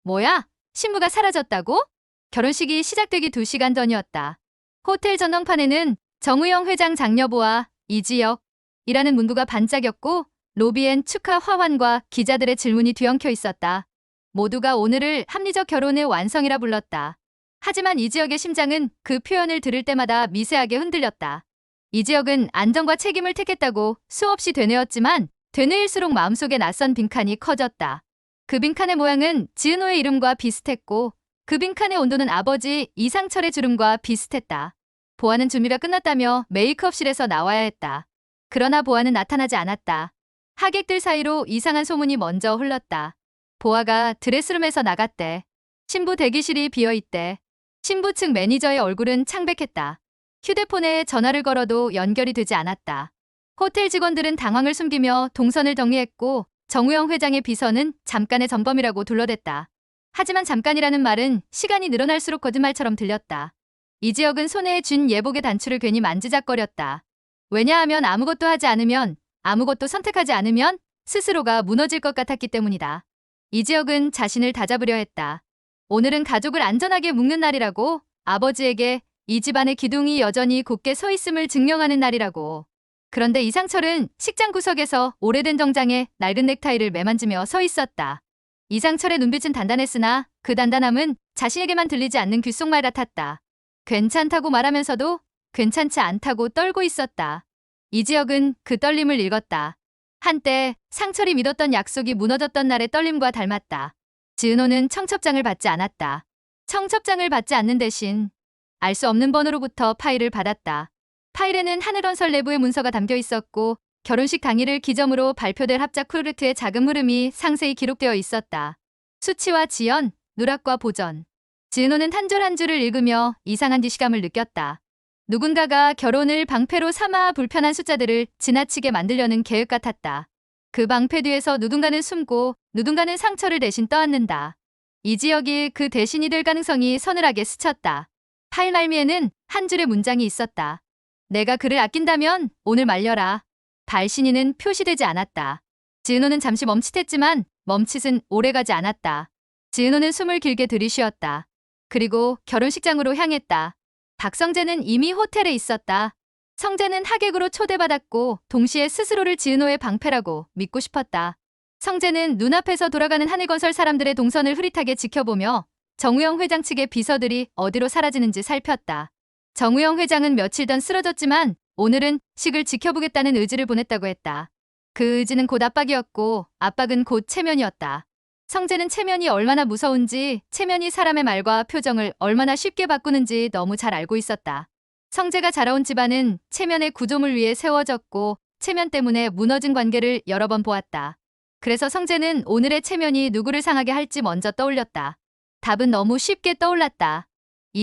뭐야? 신부가 사라졌다고? 결혼식이 시작되기 2시간 전이었다. 호텔 전광판에는 정우영 회장 장녀부와 이지혁이라는 문구가 반짝였고 로비엔 축하 화환과 기자들의 질문이 뒤엉켜 있었다. 모두가 오늘을 합리적 결혼의 완성이라 불렀다. 하지만 이지혁의 심장은 그 표현을 들을 때마다 미세하게 흔들렸다. 이지혁은 안정과 책임을 택했다고 수없이 되뇌었지만 되뇌일수록 마음속에 낯선 빈칸이 커졌다. 그 빈칸의 모양은 지은호의 이름과 비슷했고 그 빈칸의 온도는 아버지 이상철의 주름과 비슷했다. 보아는 준비가 끝났다며 메이크업실에서 나와야 했다. 그러나 보아는 나타나지 않았다. 하객들 사이로 이상한 소문이 먼저 흘렀다. 보아가 드레스룸에서 나갔대. 신부 대기실이 비어있대. 신부 측 매니저의 얼굴은 창백했다. 휴대폰에 전화를 걸어도 연결이 되지 않았다. 호텔 직원들은 당황을 숨기며 동선을 정리했고 정우영 회장의 비서는 잠깐의 점검이라고 둘러댔다. 하지만 잠깐이라는 말은 시간이 늘어날수록 거짓말처럼 들렸다. 이지혁은 손에 쥔 예복의 단추를 괜히 만지작거렸다. 왜냐하면 아무것도 하지 않으면, 아무것도 선택하지 않으면 스스로가 무너질 것 같았기 때문이다. 이지혁은 자신을 다잡으려 했다. 오늘은 가족을 안전하게 묶는 날이라고, 아버지에게 이 집안의 기둥이 여전히 굳게 서 있음을 증명하는 날이라고. 그런데 이상철은 식장 구석에서 오래된 정장에 낡은 넥타이를 매만지며 서 있었다. 이상철의 눈빛은 단단했으나 그 단단함은 자신에게만 들리지 않는 귓속말 같았다. 괜찮다고 말하면서도 괜찮지 않다고 떨고 있었다. 이지혁은 그 떨림을 읽었다. 한때 상철이 믿었던 약속이 무너졌던 날의 떨림과 닮았다. 지은호는 청첩장을 받지 않았다. 청첩장을 받지 않는 대신 알 수 없는 번호로부터 파일을 받았다. 파일에는 하늘원설 내부의 문서가 담겨 있었고 결혼식 당일을 기점으로 발표될 합작 프로젝트의 자금 흐름이 상세히 기록되어 있었다. 수치와 지연, 누락과 보전. 지은호는 한 줄 한 줄을 읽으며 이상한 기시감을 느꼈다. 누군가가 결혼을 방패로 삼아 불편한 숫자들을 지나치게 만들려는 계획 같았다. 그 방패 뒤에서 누군가는 숨고 누군가는 상처를 대신 떠안는다. 이지혁이 그 대신이 될 가능성이 서늘하게 스쳤다. 파일 말미에는 한 줄의 문장이 있었다. 내가 그를 아낀다면 오늘 말려라. 발신인은 표시되지 않았다. 지은호는 잠시 멈칫했지만 멈칫은 오래가지 않았다. 지은호는 숨을 길게 들이쉬었다. 그리고 결혼식장으로 향했다. 박성재는 이미 호텔에 있었다. 성재는 하객으로 초대받았고 동시에 스스로를 지은호의 방패라고 믿고 싶었다. 성재는 눈앞에서 돌아가는 하늘건설 사람들의 동선을 흐릿하게 지켜보며 정우영 회장 측의 비서들이 어디로 사라지는지 살폈다. 정우영 회장은 며칠 전 쓰러졌지만 오늘은 식을 지켜보겠다는 의지를 보냈다고 했다. 그 의지는 곧 압박이었고 압박은 곧 체면이었다. 성재는 체면이 얼마나 무서운지, 체면이 사람의 말과 표정을 얼마나 쉽게 바꾸는지 너무 잘 알고 있었다. 성재가 자라온 집안은 체면의 구조물 위에 세워졌고 체면 때문에 무너진 관계를 여러 번 보았다. 그래서 성재는 오늘의 체면이 누구를 상하게 할지 먼저 떠올렸다. 답은 너무 쉽게 떠올랐다.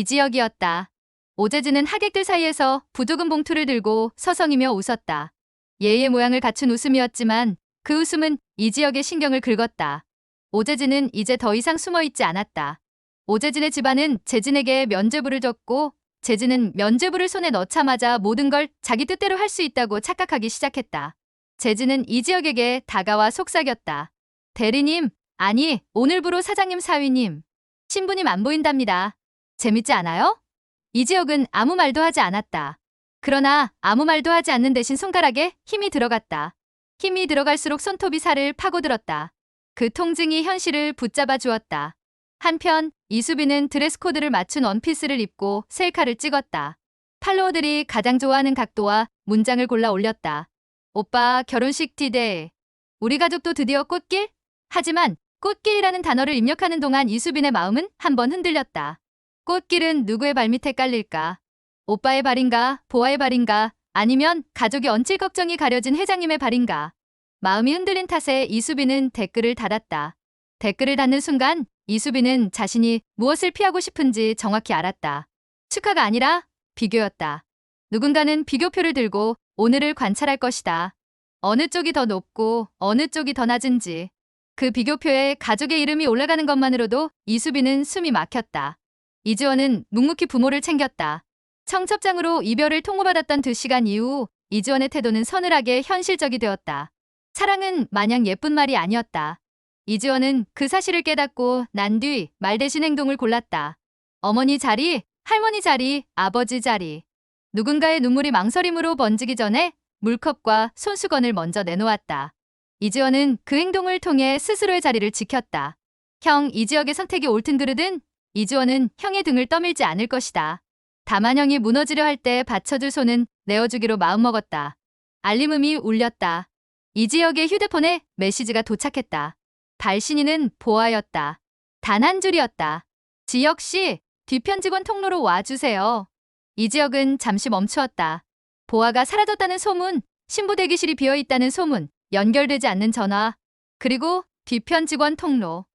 이지혁이었다. 오재진은 하객들 사이에서 부조금 봉투를 들고 서성이며 웃었다. 예의 모양을 갖춘 웃음이었지만 그 웃음은 이지혁의 신경을 긁었다. 오재진은 이제 더 이상 숨어있지 않았다. 오재진의 집안은 재진에게 면죄부를 줬고 재진은 면죄부를 손에 넣자마자 모든 걸 자기 뜻대로 할 수 있다고 착각하기 시작했다. 재진은 이지혁에게 다가와 속삭였다. 대리님, 아니 오늘부로 사장님 사위님, 신부님 안 보인답니다. 재밌지 않아요? 이지혁은 아무 말도 하지 않았다. 그러나 아무 말도 하지 않는 대신 손가락에 힘이 들어갔다. 힘이 들어갈수록 손톱이 살을 파고들었다. 그 통증이 현실을 붙잡아 주었다. 한편 이수빈은 드레스 코드를 맞춘 원피스를 입고 셀카를 찍었다. 팔로워들이 가장 좋아하는 각도와 문장을 골라 올렸다. 오빠 결혼식 디데이. 우리 가족도 드디어 꽃길? 하지만 꽃길이라는 단어를 입력하는 동안 이수빈의 마음은 한번 흔들렸다. 꽃길은 누구의 발밑에 깔릴까? 오빠의 발인가? 보아의 발인가? 아니면 가족이 얹힐 걱정이 가려진 회장님의 발인가? 마음이 흔들린 탓에 이수빈은 댓글을 달았다. 댓글을 닫는 순간 이수빈은 자신이 무엇을 피하고 싶은지 정확히 알았다. 축하가 아니라 비교였다. 누군가는 비교표를 들고 오늘을 관찰할 것이다. 어느 쪽이 더 높고 어느 쪽이 더 낮은지. 그 비교표에 가족의 이름이 올라가는 것만으로도 이수빈은 숨이 막혔다. 이지원은 묵묵히 부모를 챙겼다. 청첩장으로 이별을 통보받았던 2시간 이후 이지원의 태도는 서늘하게 현실적이 되었다. 사랑은 마냥 예쁜 말이 아니었다. 이지원은 그 사실을 깨닫고 난 뒤 말 대신 행동을 골랐다. 어머니 자리, 할머니 자리, 아버지 자리. 누군가의 눈물이 망설임으로 번지기 전에 물컵과 손수건을 먼저 내놓았다. 이지원은 그 행동을 통해 스스로의 자리를 지켰다. 형 이지혁의 선택이 옳든 그르든 이지원은 형의 등을 떠밀지 않을 것이다. 다만 형이 무너지려 할 때 받쳐줄 손은 내어주기로 마음먹었다. 알림음이 울렸다. 이지혁의 휴대폰에 메시지가 도착했다. 발신인은 보아였다. 단 한 줄이었다. 지혁씨, 뒤편 직원 통로로 와주세요. 이지혁은 잠시 멈추었다. 보아가 사라졌다는 소문, 신부 대기실이 비어있다는 소문, 연결되지 않는 전화, 그리고 뒤편 직원 통로.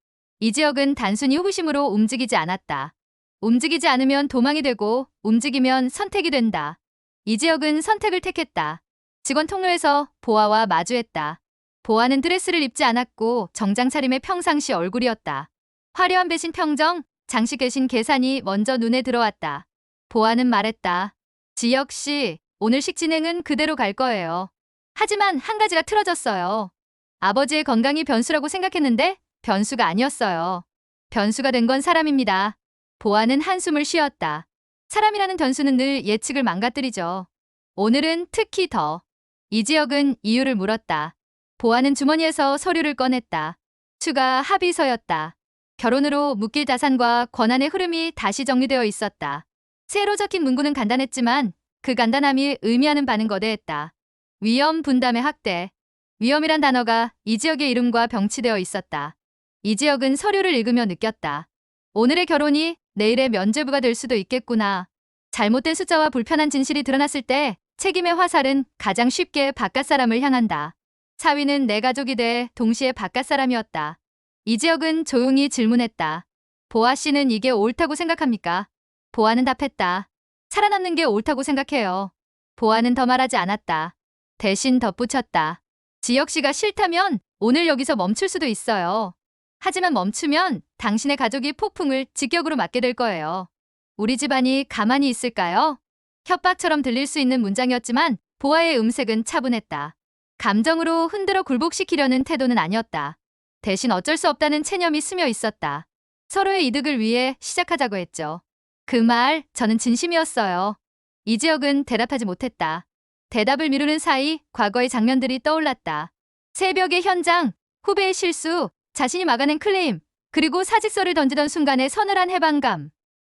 이지혁은 단순히 호기심으로 움직이지 않았다. 움직이지 않으면 도망이 되고 움직이면 선택이 된다. 이지혁은 선택을 택했다. 직원 통로에서 보아와 마주했다. 보아는 드레스를 입지 않았고 정장 차림의 평상시 얼굴이었다. 화려한 배신 평정, 장식 대신 계산이 먼저 눈에 들어왔다. 보아는 말했다. 지혁씨, 오늘 식진행은 그대로 갈 거예요. 하지만 한 가지가 틀어졌어요. 아버지의 건강이 변수라고 생각했는데 변수가 아니었어요. 변수가 된 건 사람입니다. 보아는 한숨을 쉬었다. 사람이라는 변수는 늘 예측을 망가뜨리죠. 오늘은 특히 더. 이지혁은 이유를 물었다. 보아는 주머니에서 서류를 꺼냈다. 추가 합의서였다. 결혼으로 묶일 자산과 권한의 흐름이 다시 정리되어 있었다. 새로 적힌 문구는 간단했지만 그 간단함이 의미하는 바는 거대했다. 위험 분담의 학대. 위험이란 단어가 이지혁의 이름과 병치되어 있었다. 이지혁은 서류를 읽으며 느꼈다. 오늘의 결혼이 내일의 면죄부가 될 수도 있겠구나. 잘못된 숫자와 불편한 진실이 드러났을 때 책임의 화살은 가장 쉽게 바깥 사람을 향한다. 사위는 내 가족이 돼 동시에 바깥 사람이었다. 이지혁은 조용히 질문했다. 보아 씨는 이게 옳다고 생각합니까? 보아는 답했다. 살아남는 게 옳다고 생각해요. 보아는 더 말하지 않았다. 대신 덧붙였다. 지혁 씨가 싫다면 오늘 여기서 멈출 수도 있어요. 하지만 멈추면 당신의 가족이 폭풍을 직격으로 맞게 될 거예요. 우리 집안이 가만히 있을까요? 협박처럼 들릴 수 있는 문장이었지만 보아의 음색은 차분했다. 감정으로 흔들어 굴복시키려는 태도는 아니었다. 대신 어쩔 수 없다는 체념이 스며 있었다. 서로의 이득을 위해 시작하자고 했죠. 그 말, 저는 진심이었어요. 이지혁은 대답하지 못했다. 대답을 미루는 사이 과거의 장면들이 떠올랐다. 새벽의 현장, 후배의 실수, 자신이 막아낸 클레임, 그리고 사직서를 던지던 순간의 서늘한 해방감.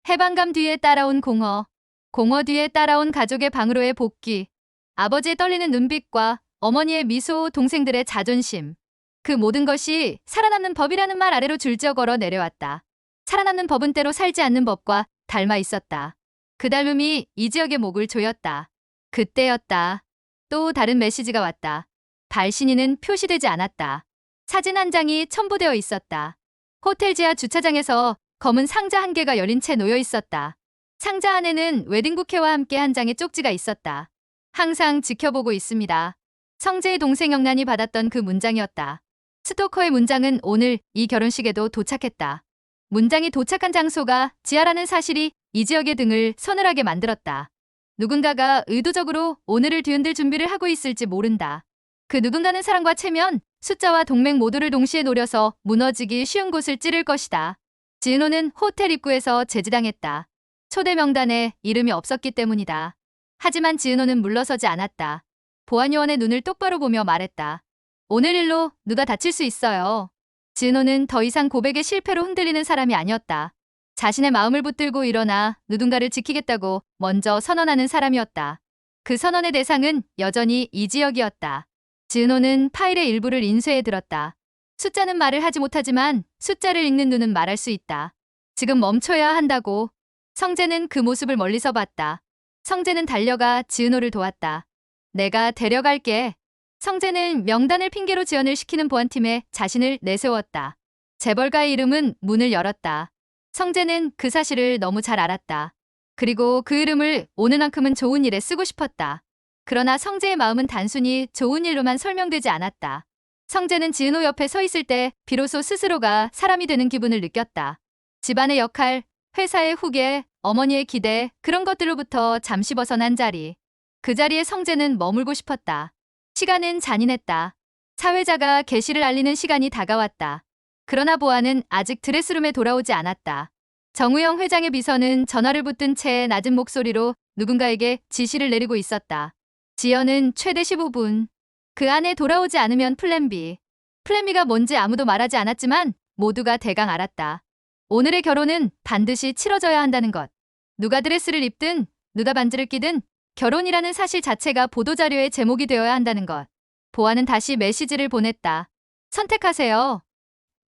해방감 뒤에 따라온 공허. 공허 뒤에 따라온 가족의 방으로의 복귀. 아버지의 떨리는 눈빛과 어머니의 미소, 동생들의 자존심. 그 모든 것이 살아남는 법이라는 말 아래로 줄지어 걸어 내려왔다. 살아남는 법은 때로 살지 않는 법과 닮아 있었다. 그 닮음이 이지혁의 목을 조였다. 그때였다. 또 다른 메시지가 왔다. 발신인은 표시되지 않았다. 사진 한 장이 첨부되어 있었다. 호텔 지하 주차장에서 검은 상자 한 개가 열린 채 놓여 있었다. 상자 안에는 웨딩부케와 함께 한 장의 쪽지가 있었다. 항상 지켜보고 있습니다. 성재의 동생 영란이 받았던 그 문장이었다. 스토커의 문장은 오늘 이 결혼식에도 도착했다. 문장이 도착한 장소가 지하라는 사실이 이지혁의 등을 서늘하게 만들었다. 누군가가 의도적으로 오늘을 뒤흔들 준비를 하고 있을지 모른다. 그 누군가는 사랑과 체면, 숫자와 동맹 모두를 동시에 노려서 무너지기 쉬운 곳을 찌를 것이다. 지은호는 호텔 입구에서 제지당했다. 초대 명단에 이름이 없었기 때문이다. 하지만 지은호는 물러서지 않았다. 보안요원의 눈을 똑바로 보며 말했다. 오늘 일로 누가 다칠 수 있어요. 지은호는 더 이상 고백의 실패로 흔들리는 사람이 아니었다. 자신의 마음을 붙들고 일어나 누군가를 지키겠다고 먼저 선언하는 사람이었다. 그 선언의 대상은 여전히 이지혁이었다. 지은호는 파일의 일부를 인쇄해 들었다. 숫자는 말을 하지 못하지만 숫자를 읽는 눈은 말할 수 있다. 지금 멈춰야 한다고. 성재는 그 모습을 멀리서 봤다. 성재는 달려가 지은호를 도왔다. 내가 데려갈게. 성재는 명단을 핑계로 지연을 시키는 보안팀에 자신을 내세웠다. 재벌가의 이름은 문을 열었다. 성재는 그 사실을 너무 잘 알았다. 그리고 그 이름을 오는 만큼은 좋은 일에 쓰고 싶었다. 그러나 성재의 마음은 단순히 좋은 일로만 설명되지 않았다. 성재는 지은호 옆에 서 있을 때 비로소 스스로가 사람이 되는 기분을 느꼈다. 집안의 역할, 회사의 후계, 어머니의 기대, 그런 것들로부터 잠시 벗어난 자리. 그 자리에 성재는 머물고 싶었다. 시간은 잔인했다. 사회자가 계시를 알리는 시간이 다가왔다. 그러나 보아는 아직 드레스룸에 돌아오지 않았다. 정우영 회장의 비서는 전화를 붙든 채 낮은 목소리로 누군가에게 지시를 내리고 있었다. 지연은 최대 15분. 그 안에 돌아오지 않으면 플랜 B. 플랜 B가 뭔지 아무도 말하지 않았지만 모두가 대강 알았다. 오늘의 결혼은 반드시 치러져야 한다는 것. 누가 드레스를 입든 누가 반지를 끼든 결혼이라는 사실 자체가 보도자료의 제목이 되어야 한다는 것. 보아는 다시 메시지를 보냈다. 선택하세요.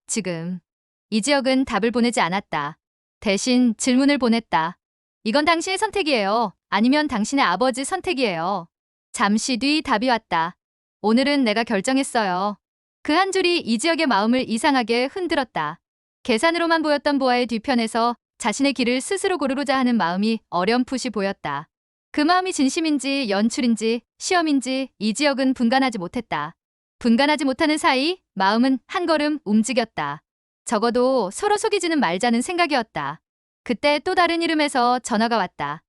지금. 이지혁은 답을 보내지 않았다. 대신 질문을 보냈다. 이건 당신의 선택이에요. 아니면 당신의 아버지 선택이에요. 잠시 뒤 답이 왔다. 오늘은 내가 결정했어요. 그 한 줄이 이지혁의 마음을 이상하게 흔들었다. 계산으로만 보였던 보아의 뒤편에서 자신의 길을 스스로 고르고자 하는 마음이 어렴풋이 보였다. 그 마음이 진심인지 연출인지 시험인지 이지혁은 분간하지 못했다. 분간하지 못하는 사이 마음은 한 걸음 움직였다. 적어도 서로 속이지는 말자는 생각이었다. 그때 또 다른 이름에서 전화가 왔다.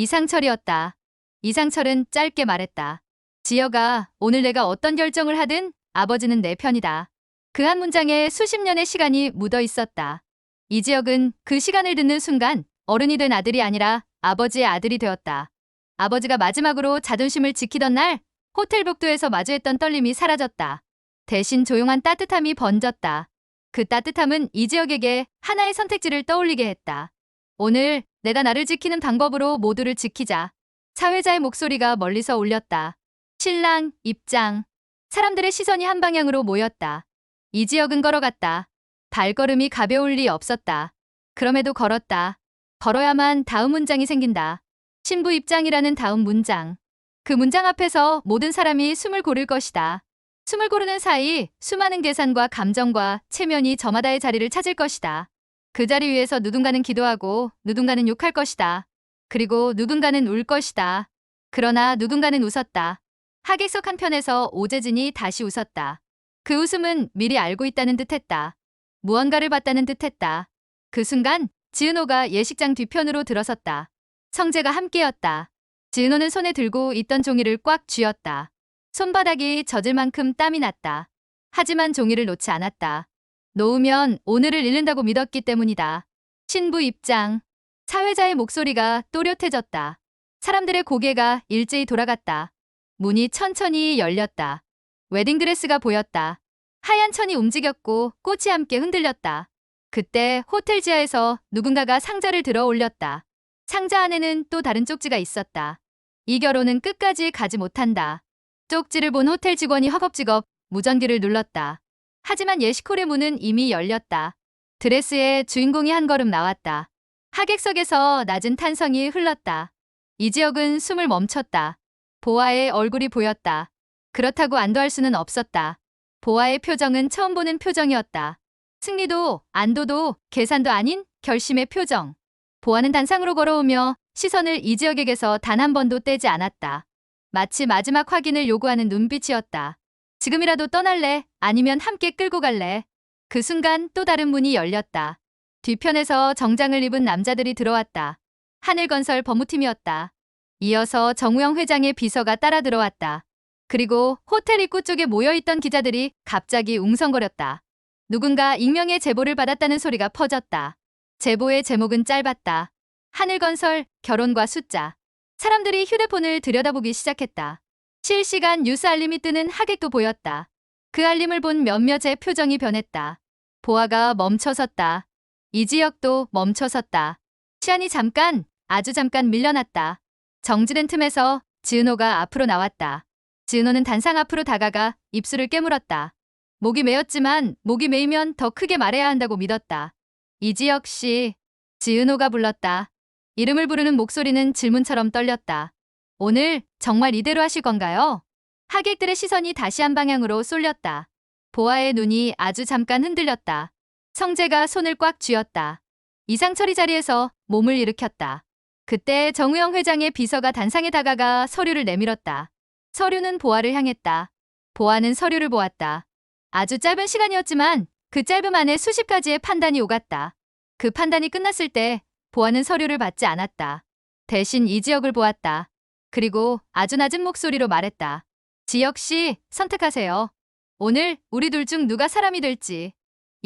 이상철이었다. 이상철은 짧게 말했다. 지혁아, 오늘 내가 어떤 결정을 하든 아버지는 내 편이다. 그 한 문장에 수십 년의 시간이 묻어 있었다. 이지혁은 그 시간을 듣는 순간 어른이 된 아들이 아니라 아버지의 아들이 되었다. 아버지가 마지막으로 자존심을 지키던 날 호텔 복도에서 마주했던 떨림이 사라졌다. 대신 조용한 따뜻함이 번졌다. 그 따뜻함은 이지혁에게 하나의 선택지를 떠올리게 했다. 오늘 내가 나를 지키는 방법으로 모두를 지키자. 사회자의 목소리가 멀리서 울렸다. 신랑 입장. 사람들의 시선이 한 방향으로 모였다. 이지혁은 걸어갔다. 발걸음이 가벼울 리 없었다. 그럼에도 걸었다. 걸어야만 다음 문장이 생긴다. 신부 입장이라는 다음 문장. 그 문장 앞에서 모든 사람이 숨을 고를 것이다. 숨을 고르는 사이 수많은 계산과 감정과 체면이 저마다의 자리를 찾을 것이다. 그 자리 위에서 누군가는 기도하고 누군가는 욕할 것이다. 그리고 누군가는 울 것이다. 그러나 누군가는 웃었다. 하객석 한편에서 오재진이 다시 웃었다. 그 웃음은 미리 알고 있다는 듯했다. 무언가를 봤다는 듯했다. 그 순간 지은호가 예식장 뒤편으로 들어섰다. 성재가 함께였다. 지은호는 손에 들고 있던 종이를 꽉 쥐었다. 손바닥이 젖을 만큼 땀이 났다. 하지만 종이를 놓지 않았다. 놓으면 오늘을 잃는다고 믿었기 때문이다. 신부 입장. 사회자의 목소리가 또렷해졌다. 사람들의 고개가 일제히 돌아갔다. 문이 천천히 열렸다. 웨딩드레스가 보였다. 하얀 천이 움직였고 꽃이 함께 흔들렸다. 그때 호텔 지하에서 누군가가 상자를 들어 올렸다. 상자 안에는 또 다른 쪽지가 있었다. 이 결혼은 끝까지 가지 못한다. 쪽지를 본 호텔 직원이 허겁지겁 무전기를 눌렀다. 하지만 예식홀의 문은 이미 열렸다. 드레스에 주인공이 한 걸음 나왔다. 하객석에서 낮은 탄성이 흘렀다. 이지혁은 숨을 멈췄다. 보아의 얼굴이 보였다. 그렇다고 안도할 수는 없었다. 보아의 표정은 처음 보는 표정이었다. 승리도 안도도 계산도 아닌 결심의 표정. 보아는 단상으로 걸어오며 시선을 이지혁에게서 단 한 번도 떼지 않았다. 마치 마지막 확인을 요구하는 눈빛이었다. 지금이라도 떠날래? 아니면 함께 끌고 갈래? 그 순간 또 다른 문이 열렸다. 뒤편에서 정장을 입은 남자들이 들어왔다. 하늘건설 법무팀이었다. 이어서 정우영 회장의 비서가 따라 들어왔다. 그리고 호텔 입구 쪽에 모여있던 기자들이 갑자기 웅성거렸다. 누군가 익명의 제보를 받았다는 소리가 퍼졌다. 제보의 제목은 짧았다. 하늘건설, 결혼과 숫자. 사람들이 휴대폰을 들여다보기 시작했다. 실시간 뉴스 알림이 뜨는 하객도 보였다. 그 알림을 본 몇몇의 표정이 변했다. 보아가 멈춰섰다. 이지혁도 멈춰섰다. 시간이 잠깐, 아주 잠깐 밀려났다. 정지된 틈에서 지은호가 앞으로 나왔다. 지은호는 단상 앞으로 다가가 입술을 깨물었다. 목이 메었지만 목이 메이면 더 크게 말해야 한다고 믿었다. 이지혁 씨, 지은호가 불렀다. 이름을 부르는 목소리는 질문처럼 떨렸다. 오늘 정말 이대로 하실 건가요? 하객들의 시선이 다시 한 방향으로 쏠렸다. 보아의 눈이 아주 잠깐 흔들렸다. 성재가 손을 꽉 쥐었다. 이상철이 자리에서 몸을 일으켰다. 그때 정우영 회장의 비서가 단상에 다가가 서류를 내밀었다. 서류는 보아를 향했다. 보아는 서류를 보았다. 아주 짧은 시간이었지만 그 짧음 안에 수십 가지의 판단이 오갔다. 그 판단이 끝났을 때 보아는 서류를 받지 않았다. 대신 이지혁을 보았다. 그리고 아주 낮은 목소리로 말했다. 지혁 씨, 선택하세요. 오늘 우리 둘 중 누가 사람이 될지.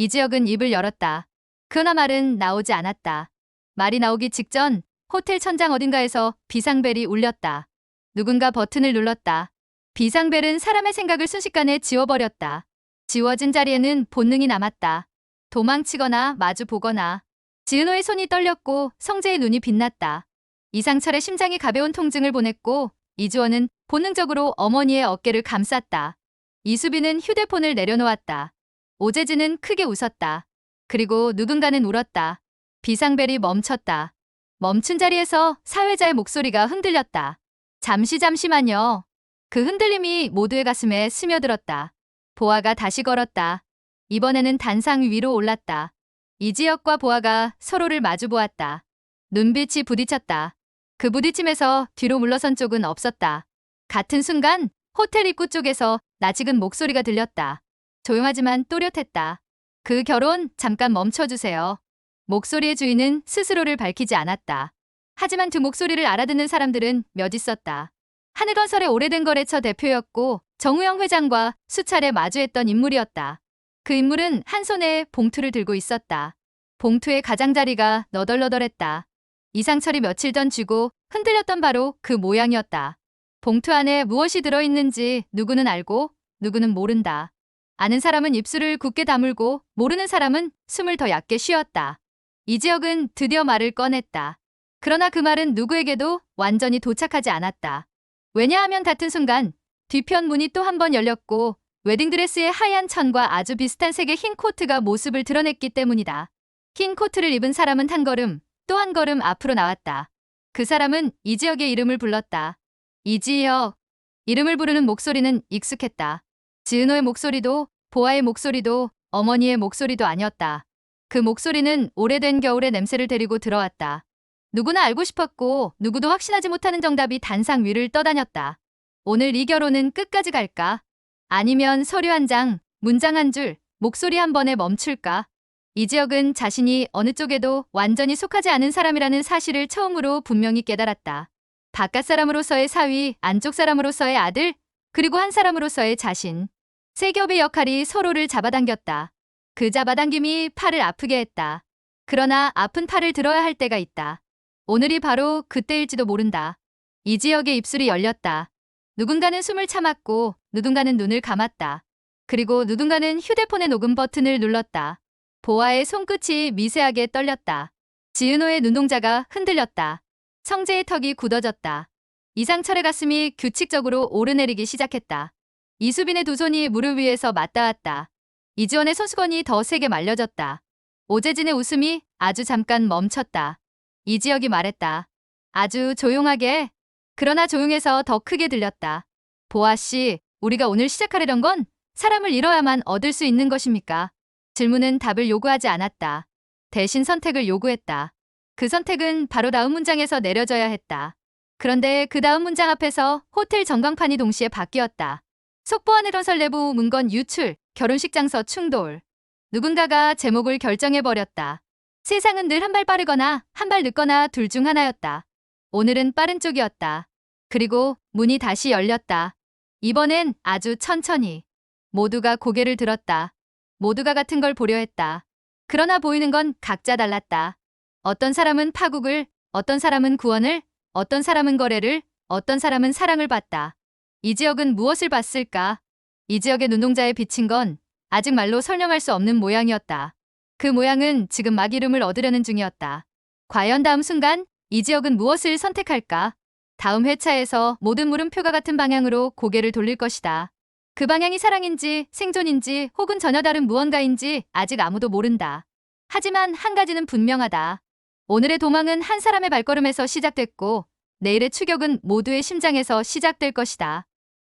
이지혁은 입을 열었다. 그러나 말은 나오지 않았다. 말이 나오기 직전 호텔 천장 어딘가에서 비상벨이 울렸다. 누군가 버튼을 눌렀다. 비상벨은 사람의 생각을 순식간에 지워버렸다. 지워진 자리에는 본능이 남았다. 도망치거나 마주보거나. 지은호의 손이 떨렸고 성재의 눈이 빛났다. 이상철의 심장이 가벼운 통증을 보냈고 이주원은 본능적으로 어머니의 어깨를 감쌌다. 이수빈은 휴대폰을 내려놓았다. 오재진은 크게 웃었다. 그리고 누군가는 울었다. 비상벨이 멈췄다. 멈춘 자리에서 사회자의 목소리가 흔들렸다. 잠시만요. 그 흔들림이 모두의 가슴에 스며들었다. 보아가 다시 걸었다. 이번에는 단상 위로 올랐다. 이지혁과 보아가 서로를 마주보았다. 눈빛이 부딪혔다. 그 부딪힘에서 뒤로 물러선 쪽은 없었다. 같은 순간 호텔 입구 쪽에서 낯익은 목소리가 들렸다. 조용하지만 또렷했다. 그 결혼 잠깐 멈춰주세요. 목소리의 주인은 스스로를 밝히지 않았다. 하지만 두 목소리를 알아듣는 사람들은 몇 있었다. 하늘건설의 오래된 거래처 대표였고 정우영 회장과 수차례 마주했던 인물이었다. 그 인물은 한 손에 봉투를 들고 있었다. 봉투의 가장자리가 너덜너덜했다. 이상철이 며칠 전 쥐고 흔들렸던 바로 그 모양이었다. 봉투 안에 무엇이 들어있는지 누구는 알고 누구는 모른다. 아는 사람은 입술을 굳게 다물고 모르는 사람은 숨을 더 얕게 쉬었다. 이지혁은 드디어 말을 꺼냈다. 그러나 그 말은 누구에게도 완전히 도착하지 않았다. 왜냐하면 같은 순간 뒤편 문이 또 한 번 열렸고 웨딩드레스의 하얀 천과 아주 비슷한 색의 흰 코트가 모습을 드러냈기 때문이다. 흰 코트를 입은 사람은 한 걸음, 또 한 걸음 앞으로 나왔다. 그 사람은 이지혁의 이름을 불렀다. 이지혁. 이름을 부르는 목소리는 익숙했다. 지은호의 목소리도 보아의 목소리도 어머니의 목소리도 아니었다. 그 목소리는 오래된 겨울의 냄새를 데리고 들어왔다. 누구나 알고 싶었고 누구도 확신하지 못하는 정답이 단상 위를 떠다녔다. 오늘 이 결혼은 끝까지 갈까? 아니면 서류 한 장, 문장 한 줄, 목소리 한 번에 멈출까? 이지혁은 자신이 어느 쪽에도 완전히 속하지 않은 사람이라는 사실을 처음으로 분명히 깨달았다. 바깥 사람으로서의 사위, 안쪽 사람으로서의 아들, 그리고 한 사람으로서의 자신. 세 겹의 역할이 서로를 잡아당겼다. 그 잡아당김이 팔을 아프게 했다. 그러나 아픈 팔을 들어야 할 때가 있다. 오늘이 바로 그때일지도 모른다. 이지혁의 입술이 열렸다. 누군가는 숨을 참았고 누군가는 눈을 감았다. 그리고 누군가는 휴대폰의 녹음 버튼을 눌렀다. 보아의 손끝이 미세하게 떨렸다. 지은호의 눈동자가 흔들렸다. 성재의 턱이 굳어졌다. 이상철의 가슴이 규칙적으로 오르내리기 시작했다. 이수빈의 두 손이 무릎 위에서 맞닿았다. 이지원의 손수건이 더 세게 말려졌다. 오재진의 웃음이 아주 잠깐 멈췄다. 이지혁이 말했다. 아주 조용하게. 그러나 조용해서 더 크게 들렸다. 보아 씨, 우리가 오늘 시작하려던 건 사람을 잃어야만 얻을 수 있는 것입니까? 질문은 답을 요구하지 않았다. 대신 선택을 요구했다. 그 선택은 바로 다음 문장에서 내려져야 했다. 그런데 그 다음 문장 앞에서 호텔 전광판이 동시에 바뀌었다. 속보 안에던 설레부 문건 유출, 결혼식 장소 충돌. 누군가가 제목을 결정해버렸다. 세상은 늘 한 발 빠르거나 한 발 늦거나 둘 중 하나였다. 오늘은 빠른 쪽이었다. 그리고 문이 다시 열렸다. 이번엔 아주 천천히. 모두가 고개를 들었다. 모두가 같은 걸 보려 했다. 그러나 보이는 건 각자 달랐다. 어떤 사람은 파국을, 어떤 사람은 구원을, 어떤 사람은 거래를, 어떤 사람은 사랑을 봤다. 이지혁은 무엇을 봤을까? 이지혁의 눈동자에 비친 건 아직 말로 설명할 수 없는 모양이었다. 그 모양은 지금 막 이름을 얻으려는 중이었다. 과연 다음 순간 이지혁은 무엇을 선택할까? 다음 회차에서 모든 물음표가 같은 방향으로 고개를 돌릴 것이다. 그 방향이 사랑인지 생존인지 혹은 전혀 다른 무언가인지 아직 아무도 모른다. 하지만 한 가지는 분명하다. 오늘의 도망은 한 사람의 발걸음에서 시작됐고 내일의 추격은 모두의 심장에서 시작될 것이다.